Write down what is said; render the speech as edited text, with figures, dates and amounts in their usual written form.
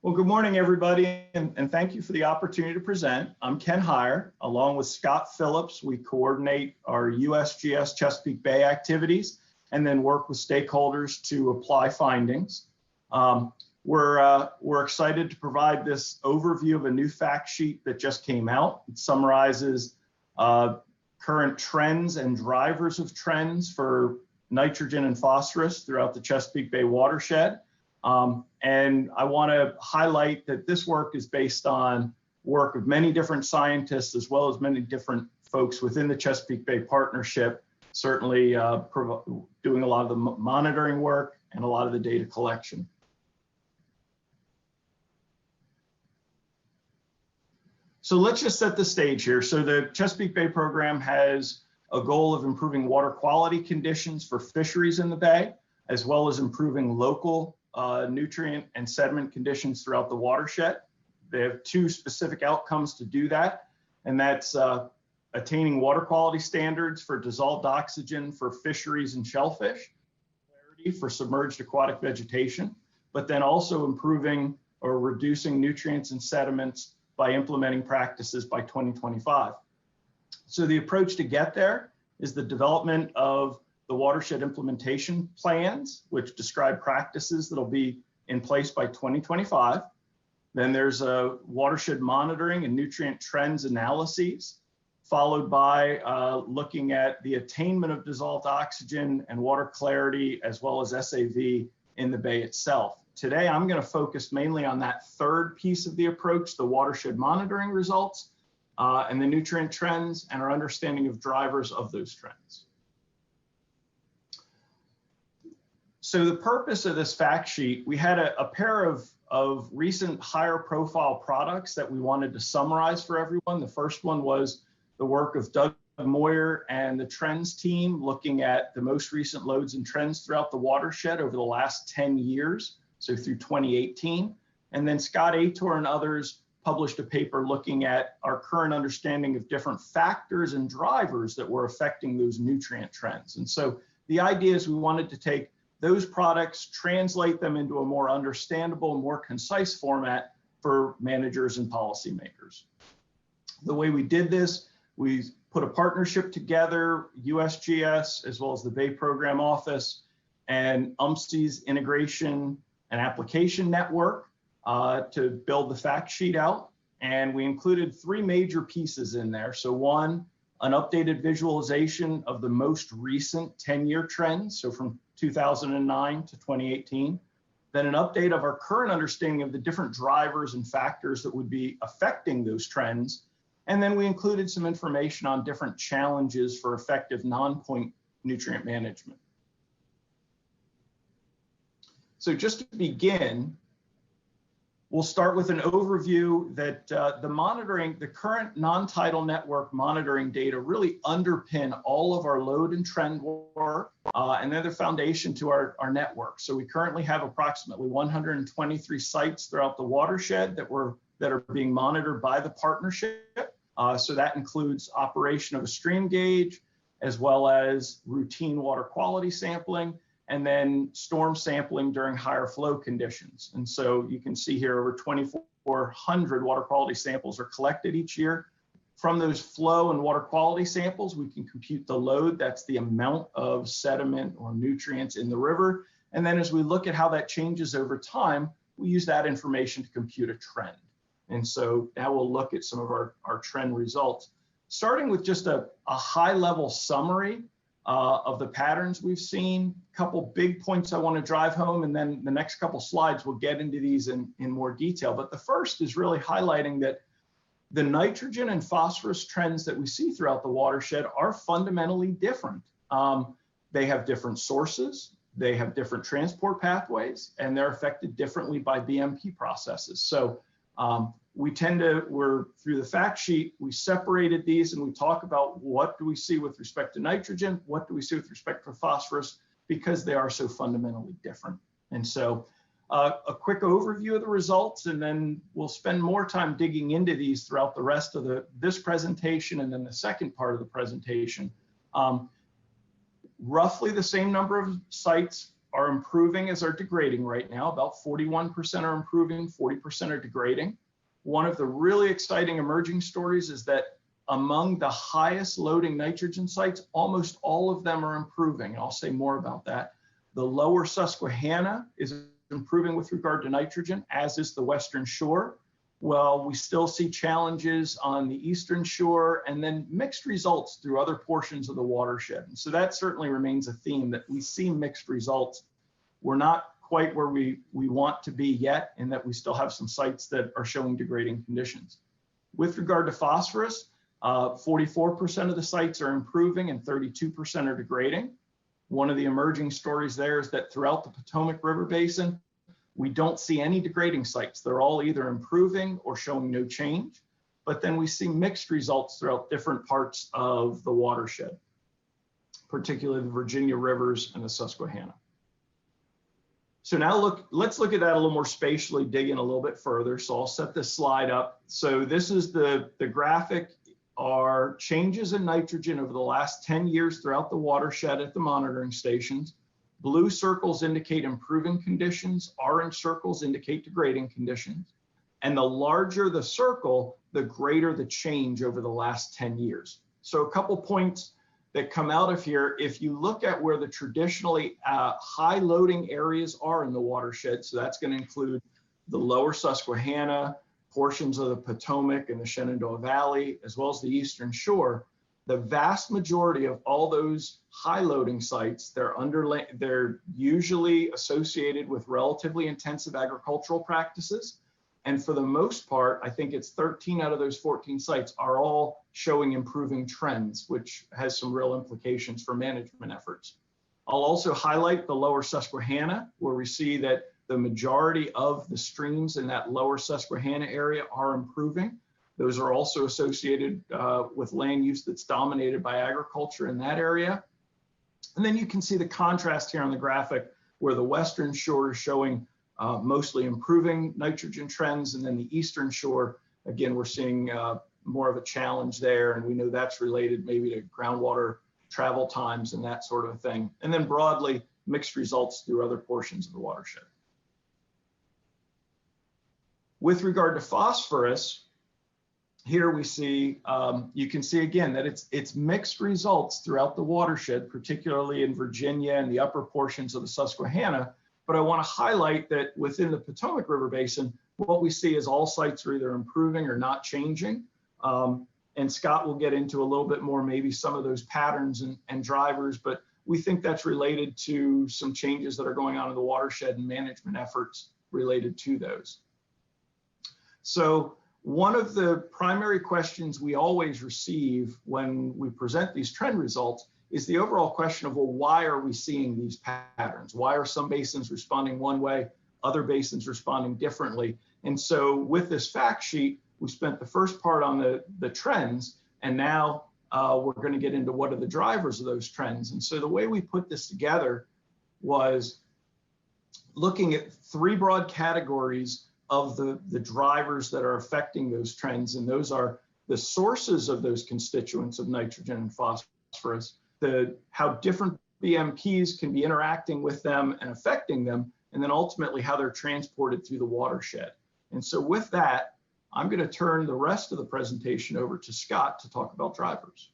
Well, good morning, everybody, and thank you for the opportunity to present. I'm Ken Hyer. Along with Scott Phillips, we coordinate our USGS Chesapeake Bay activities and then work with stakeholders to apply findings. We're excited to provide this overview of a new fact sheet that just came out. It summarizes current trends and drivers of trends for nitrogen and phosphorus throughout the Chesapeake Bay watershed. And I want to highlight that this work is based on work of many different scientists as well as many different folks within the Chesapeake Bay Partnership, certainly doing a lot of the monitoring work and a lot of the data collection. So let's just set the stage here. So the Chesapeake Bay Program has a goal of improving water quality conditions for fisheries in the bay, as well as improving local nutrient and sediment conditions throughout the watershed. They have two specific outcomes to do that, and that's attaining water quality standards for dissolved oxygen for fisheries and shellfish, clarity for submerged aquatic vegetation, but then also improving or reducing nutrients and sediments by implementing practices by 2025. So the approach to get there is the development of the watershed implementation plans, which describe practices that'll be in place by 2025. Then there's a watershed monitoring and nutrient trends analyses, followed by looking at the attainment of dissolved oxygen and water clarity, as well as SAV in the bay itself. Today, I'm going to focus mainly on that third piece of the approach, the watershed monitoring results and the nutrient trends and our understanding of drivers of those trends. So the purpose of this fact sheet, we had a pair of recent higher profile products that we wanted to summarize for everyone. The first one was the work of Doug Moyer and the Trends team looking at the most recent loads and trends throughout the watershed over the last 10 years, so through 2018. And then Scott Ator and others published a paper looking at our current understanding of different factors and drivers that were affecting those nutrient trends. And so the idea is we wanted to take those products, translate them into a more understandable, more concise format for managers and policymakers. The way we did this, we put a partnership together, USGS, as well as the Bay Program Office, and UMST's Integration and Application Network to build the fact sheet out. And we included three major pieces in there. So one, an updated visualization of the most recent 10-year trends, so from 2009 to 2018, then an update of our current understanding of the different drivers and factors that would be affecting those trends, and then we included some information on different challenges for effective non-point nutrient management. So just to begin, we'll start with an overview that the current non-tidal network monitoring data really underpin all of our load and trend work, and they're the foundation to our network. So we currently have approximately 123 sites throughout the watershed that are being monitored by the partnership. So that includes operation of a stream gauge, as well as routine water quality sampling, and then storm sampling during higher flow conditions. And so you can see here over 2,400 water quality samples are collected each year. From those flow and water quality samples, we can compute the load. That's the amount of sediment or nutrients in the river. And then as we look at how that changes over time, we use that information to compute a trend. And so now we'll look at some of our trend results, starting with just a high level summary of the patterns we've seen. A couple big points I want to drive home, and then the next couple slides we'll get into these in more detail. But the first is really highlighting that the nitrogen and phosphorus trends that we see throughout the watershed are fundamentally different. They have different sources, they have different transport pathways, and they're affected differently by BMP processes. So we're through the fact sheet, we separated these and we talk about what do we see with respect to nitrogen, what do we see with respect to phosphorus, because they are so fundamentally different. And so a quick overview of the results, and then we'll spend more time digging into these throughout the rest of this presentation and then the second part of the presentation. Roughly the same number of sites are improving as are degrading right now. About 41% are improving, 40% are degrading. One of the really exciting emerging stories is that among the highest loading nitrogen sites, almost all of them are improving. I'll say more about that. The lower Susquehanna is improving with regard to nitrogen, as is the Western Shore. Well, we still see challenges on the Eastern Shore, and then mixed results through other portions of the watershed. And so that certainly remains a theme, that we see mixed results. We're not quite where we want to be yet, in that we still have some sites that are showing degrading conditions. With regard to phosphorus, 44% of the sites are improving and 32% are degrading. One of the emerging stories there is that throughout the Potomac River Basin, we don't see any degrading sites. They're all either improving or showing no change, but then we see mixed results throughout different parts of the watershed, particularly the Virginia rivers and the Susquehanna. So now let's look at that a little more spatially, dig in a little bit further. So I'll set this slide up. So this is the graphic, are changes in nitrogen over the last 10 years throughout the watershed at the monitoring stations. Blue circles indicate improving conditions, orange circles indicate degrading conditions. And the larger the circle, the greater the change over the last 10 years. So a couple points that come out of here. If you look at where the traditionally high loading areas are in the watershed, so that's going to include the lower Susquehanna, portions of the Potomac and the Shenandoah Valley, as well as the Eastern Shore, the vast majority of all those high loading sites, they're usually associated with relatively intensive agricultural practices. And for the most part, I think it's 13 out of those 14 sites are all showing improving trends, which has some real implications for management efforts. I'll also highlight the lower Susquehanna, where we see that the majority of the streams in that lower Susquehanna area are improving. Those are also associated with land use that's dominated by agriculture in that area. And then you can see the contrast here on the graphic, where the Western Shore is showing mostly improving nitrogen trends, and then the Eastern Shore, again, we're seeing more of a challenge there, and we know that's related maybe to groundwater travel times and that sort of thing. And then broadly, mixed results through other portions of the watershed. With regard to phosphorus, here we see, you can see again that it's mixed results throughout the watershed, particularly in Virginia and the upper portions of the Susquehanna. But I want to highlight that within the Potomac River Basin, what we see is all sites are either improving or not changing. And Scott will get into a little bit more, maybe some of those patterns and drivers, but we think that's related to some changes that are going on in the watershed and management efforts related to those. So one of the primary questions we always receive when we present these trend results is the overall question of, well, why are we seeing these patterns? Why are some basins responding one way, other basins responding differently? And so with this fact sheet, we spent the first part on the trends, and now we're going to get into what are the drivers of those trends. And so the way we put this together was looking at three broad categories of the drivers that are affecting those trends, and those are the sources of those constituents of nitrogen and phosphorus, how different BMPs can be interacting with them and affecting them, and then ultimately how they're transported through the watershed. And so with that, I'm going to turn the rest of the presentation over to Scott to talk about drivers.